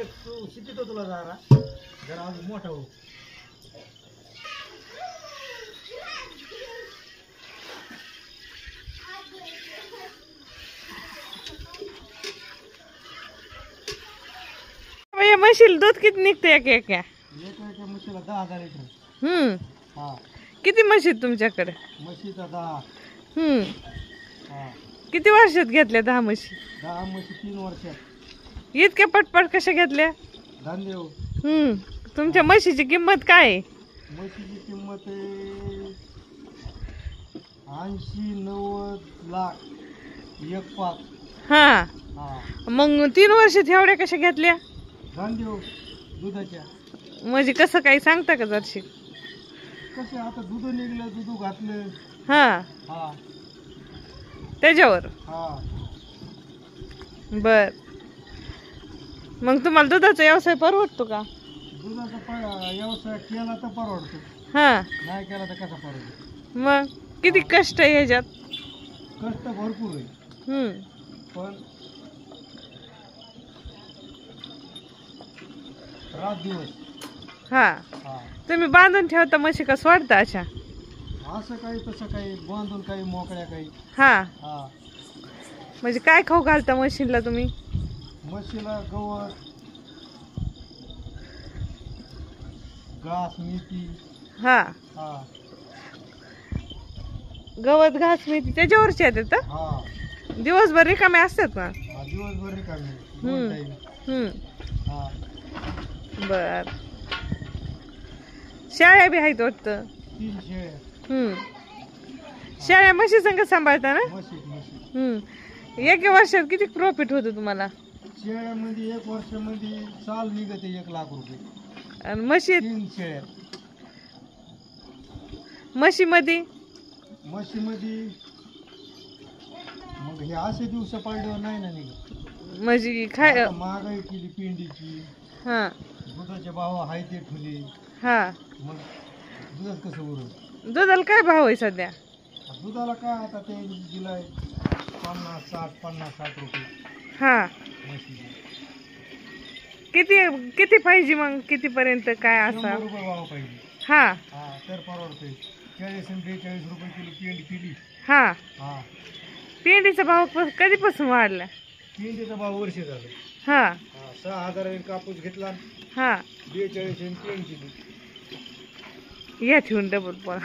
तू शिकतो तुला जरा जरा अजून मोठा हो. म्हशीला दूध किती निघते एका एका? एका म्हशीला 10,000 लिटर. हा. किती म्हशी तुमच्याकडे? म्हशीचा 10. हा. किती वर्षात घेतल्या 10 म्हशी? 10 म्हशी 3 वर्षात. इतक्या पटपट कशा घेतल्या? धंदे हो. तुमच्या म्हशीची किंमत काय आहे? म्हशीची किंमत आहे 80-90 लाख. एक पाच. हा. हा. मग 3 वर्षात एवढ्या कशा घेतल्या? धंदे हो दुधाच्या. म्हणजे कसं काही सांगता का जरशी? कसे आता दूध निघलं, दूध घातलं. हा. हा. त्याच्यावर. हा. बर. मग तुम्हाला दुधाचा व्यवसाय परवडतो का? दुधाचा व्यवसाय केला तर परवडतो. हा. नाही केला तर कसा परवडतो? मग किती कष्ट आहे ह्याच्यात? कष्ट भरपूर आहे. पण रात दिवस. हा. तुम्ही बांधून ठेवता म्हशी का सोडता अशा? असं काही तसं काही बांधून काही मोकळ्या काही. हा. हा. म्हणजे काय खाऊ घालता म्हशीला तुम्ही? म्हशीला गवत, घास, मेथी. हा. हा. गवत घास मेथी त्याच्यावरची येतात. हा. दिवसभर रिकामे असतात ना? दिवसभर रिकामे. हा. बर. शेळ्या बी आहेत वाटतं? 3 शेळ्या. शेळ्या म्हशी संग सांभाळता ना? म्हशी. एका वर्षात किती प्रॉफिट होतं तुम्हाला? शेळ्यामध्ये 1 वर्षामध्ये चाल निघते 1 लाख रुपये. आणि म्हशी? 3 शेळ्या. म्हशीमध्ये मग हे असे दिवस पाळल्यावर नाही ना निघत. म्हणजे काय महागाई केली पेंडीची. हा. दुधाचे भाव हाय ते ठुले. हा. मग दुधात कसं उरल? दुधाला काय भाव आहे सध्या? दुधाला काय आता ते दिलाय 50-60 रुपये. हा. म्हशीचे. किती पाहिजे मग? किती पर्यंत काय असा? 100 रुपये भाव पाहिजे. हा. हा तर परवडते. 40-42 रुपये किलो पेंडी केली. हा. हा. पेंडीचा भाव कधीपासून वाढला? पेंडीचा भाव वर्ष झालं. हा. 6,000 कापूस घेतला. हा. 42 पेंड केली. या ठेवून डबल पण.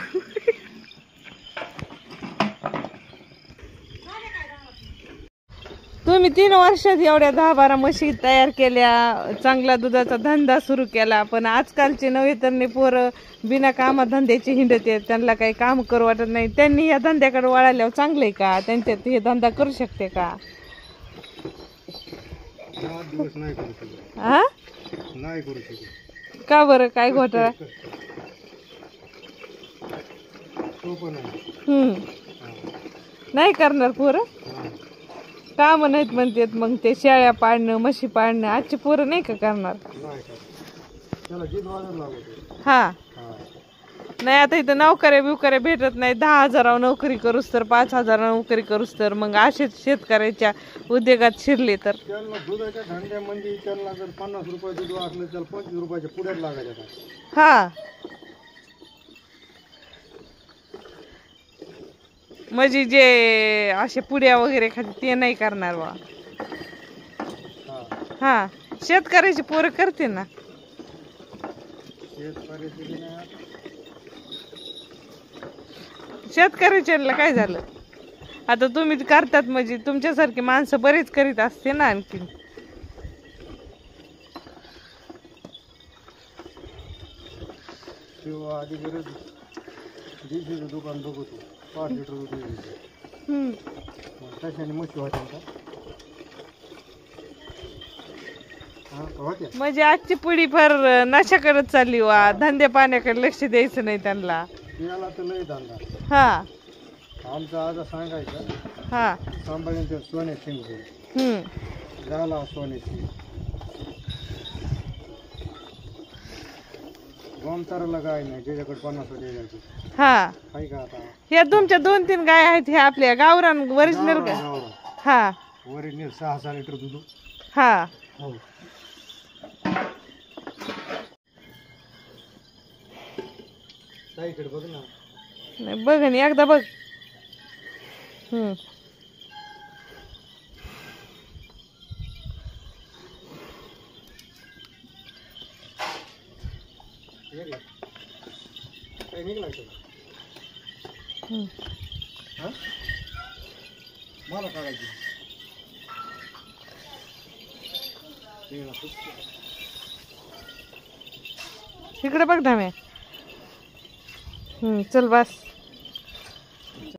तुम्ही 3 वर्षात एवढ्या 10-12 म्हशी तयार केल्या, चांगला दुधाचा धंदा सुरू केला. पण आजकालचे नवे तरणे पोरं बिना कामा धंद्याचे हिंडत आहेत. त्यांना काही काम करू वाटत नाही. त्यांनी या धंद्याकडे वळाल्यावर चांगले का? त्यांच्यात हे धंदा करू शकते का? हा. नाही करू शकत. का बरं? काय घोटाळा? नाही करणार पोरं? का म्हणत म्हणतात मग ते शेळ्या पाळणं, म्हशी पाळणं आजची पोरं नाही का करणार? हा. नाही आता इथं नोकऱ्या बिवकऱ्या भेटत नाही. 10,000 नोकरी करूस तर 5,000 नोकरी करूस तर मग असेच शेतकऱ्याच्या उद्योगात शिरले तर दुधाच्या धंद्यामध्ये त्यांना जर 50 रुपये दूध असलं तर 25 रुपयाच्या पुढ्यात लागायच्या. हा. म्हणजे जे असे पुड्या वगैरे खाते ते नाही करणार बा. हा. शेतकऱ्याची पोरं करते ना. शेतकऱ्याच्या काय झालं? आता तुम्ही करतात म्हणजे तुमच्यासारखी माणसं बरेच करीत असते ना आणखी. दुकान बघतो 5 लिटर दूध. कशाने म्हशी होत्या का? म्हणजे आजची पिढी फार नशाकडे चालली वा. धंदे पाण्याकडे लक्ष द्यायचं नाही त्यांना. याला तर लय धंदा. हा. आमचा आज सांगायचं. हा. सांभाळून सोन्याची झाला सोन्याची गोमताराला गाय नाही ज्याच्याकडे 50 द्यायची. हा. काय का आता ह्या तुमच्या 2-3 गाय आहेत ह्या आपल्या गावरान ओरिजिनल का? हा. ओरिजिनल 6 लिटर दूध. हा. हो. इकडे बघ ना. नाही बघ आणि एकदा बघ. काही निघला हा मला काढायची इकडे बघ धाम्या. चल बस.